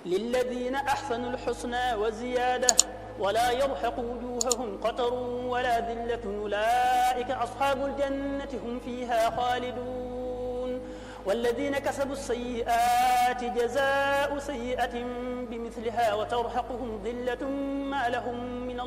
للذين أحسنوا الحسنى وزيادة ولا يرهق وجوههم قتر ولا ذلة أولئك أصحاب الجنة هم فيها خالدون والذين كسبوا السيئات جزاء سيئة بمثلها وترهقهم ذلة ما لهم من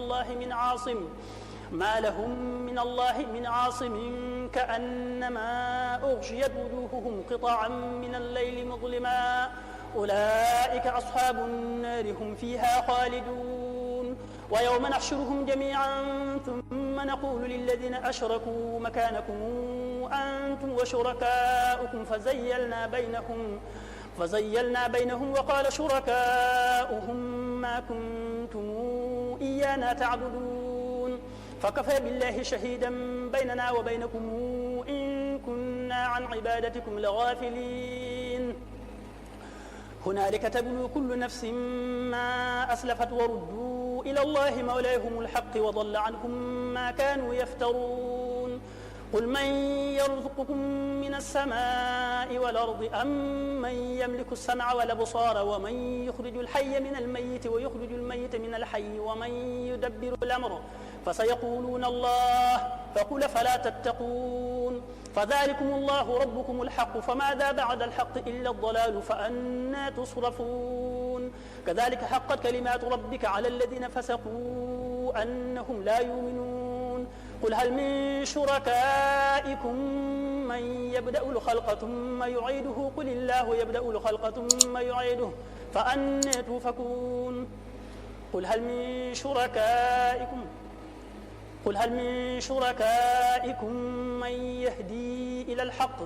الله من عاصم كأنما أغشيت وجوههم قطعا من الليل مظلما أولئك أصحاب النار هم فيها خالدون ويوم نحشرهم جميعا ثم نقول للذين أشركوا مكانكم أنتم وشركاؤكم فزيلنا بينهم وقال شركاؤهم ما كنتم إيانا تعبدون فكفى بالله شهيدا بيننا وبينكم إن كنا عن عبادتكم لغافلين هنالك تبلو كل نفس ما أسلفت وردوا إلى الله مولاهم الحق وضل عنهم ما كانوا يفترون قل من يرزقكم من السماء والأرض أم من يملك السمع والأبصار ومن يخرج الحي من الميت ويخرج الميت من الحي ومن يدبر الأمر فسيقولون الله فقل فلا تتقون فذلكم الله ربكم الحق فماذا بعد الحق إلا الضلال فأنى تصرفون كذلك حقت كلمات ربك على الذين فسقوا أنهم لا يؤمنون قل هل من شركائكم من يبدأ الخلق ثم يعيده قل الله يبدأ الخلق ثم يعيده فأنى توفكون قل هل من شركائكم من يهدي إلى الحق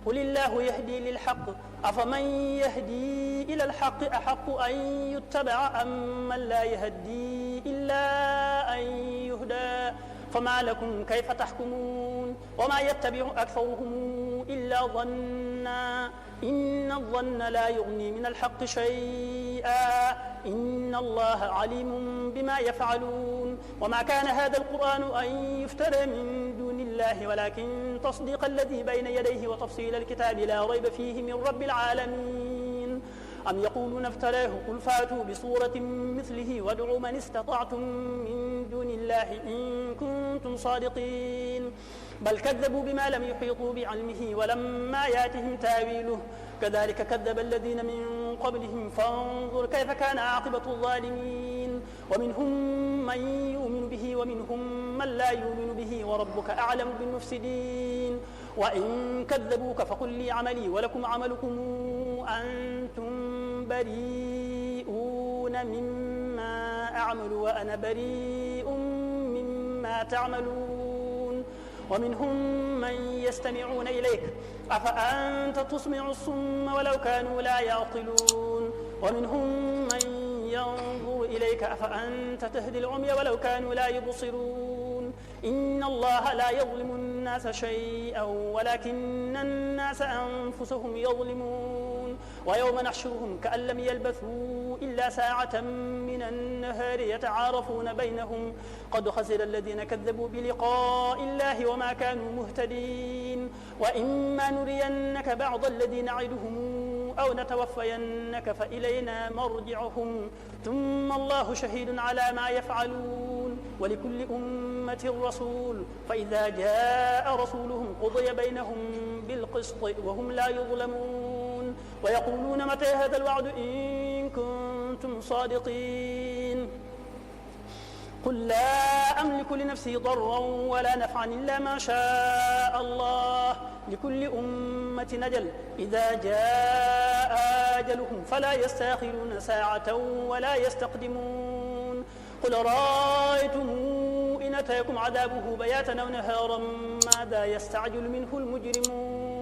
قل الله يهدي للحق أفمن يهدي إلى الحق أحق أن يتبع أم من لا يهدي إلا أن يهدى فما لكم كيف تحكمون وما يتبع أكثرهم إلا ظنا إن الظن لا يغني من الحق شيئا إن الله عليم بما يفعلون وما كان هذا القرآن أن يفترى من دون الله ولكن تصديق الذي بين يديه وتفصيل الكتاب لا ريب فيه من رب العالمين أم يقولون افتراه قل فاتوا بصورة مثله وادعوا من استطعتم من دون الله إن كنتم صادقين بل كذبوا بما لم يحيطوا بعلمه ولما ياتهم تاويله كذلك كذب الذين من قبلهم فانظر كيف كان عاقبة الظالمين ومنهم من يؤمن به ومنهم من لا يؤمن به وربك أعلم بالمفسدين وإن كذبوك فقل لي عملي ولكم عملكم أنتم بريئون مما أعمل وأنا بريء مما تعملون ومنهم من يستمعون إليك أفأنت تسمع الصم ولو كانوا لا يعقلون ومنهم من ينظر إليك أفأنت تهدي العمي ولو كانوا لا يبصرون إن الله لا يظلم الناس شيئا ولكن الناس أنفسهم يظلمون ويوم نحشرهم كأن لم يلبثوا إلا ساعة من النهار يتعارفون بينهم قد خسر الذين كذبوا بلقاء الله وما كانوا مهتدين وإما نرينك بعض الذي نعدهم أو نتوفينك فإلينا مرجعهم ثم الله شهيد على ما يفعلون ولكل أمة رسول فإذا جاء رسولهم قضي بينهم بالقسط وهم لا يظلمون ويقولون متى هذا الوعد إن كنتم صادقين قل لا أملك لنفسي ضرا ولا نفعا إلا ما شاء الله لكل أمة نجل إذا جاء أجلهم فلا يستأخرون ساعة ولا يستقدمون قل رأيتم إن أتاكم عذابه بياتا أو نهارا ماذا يستعجل منه المجرمون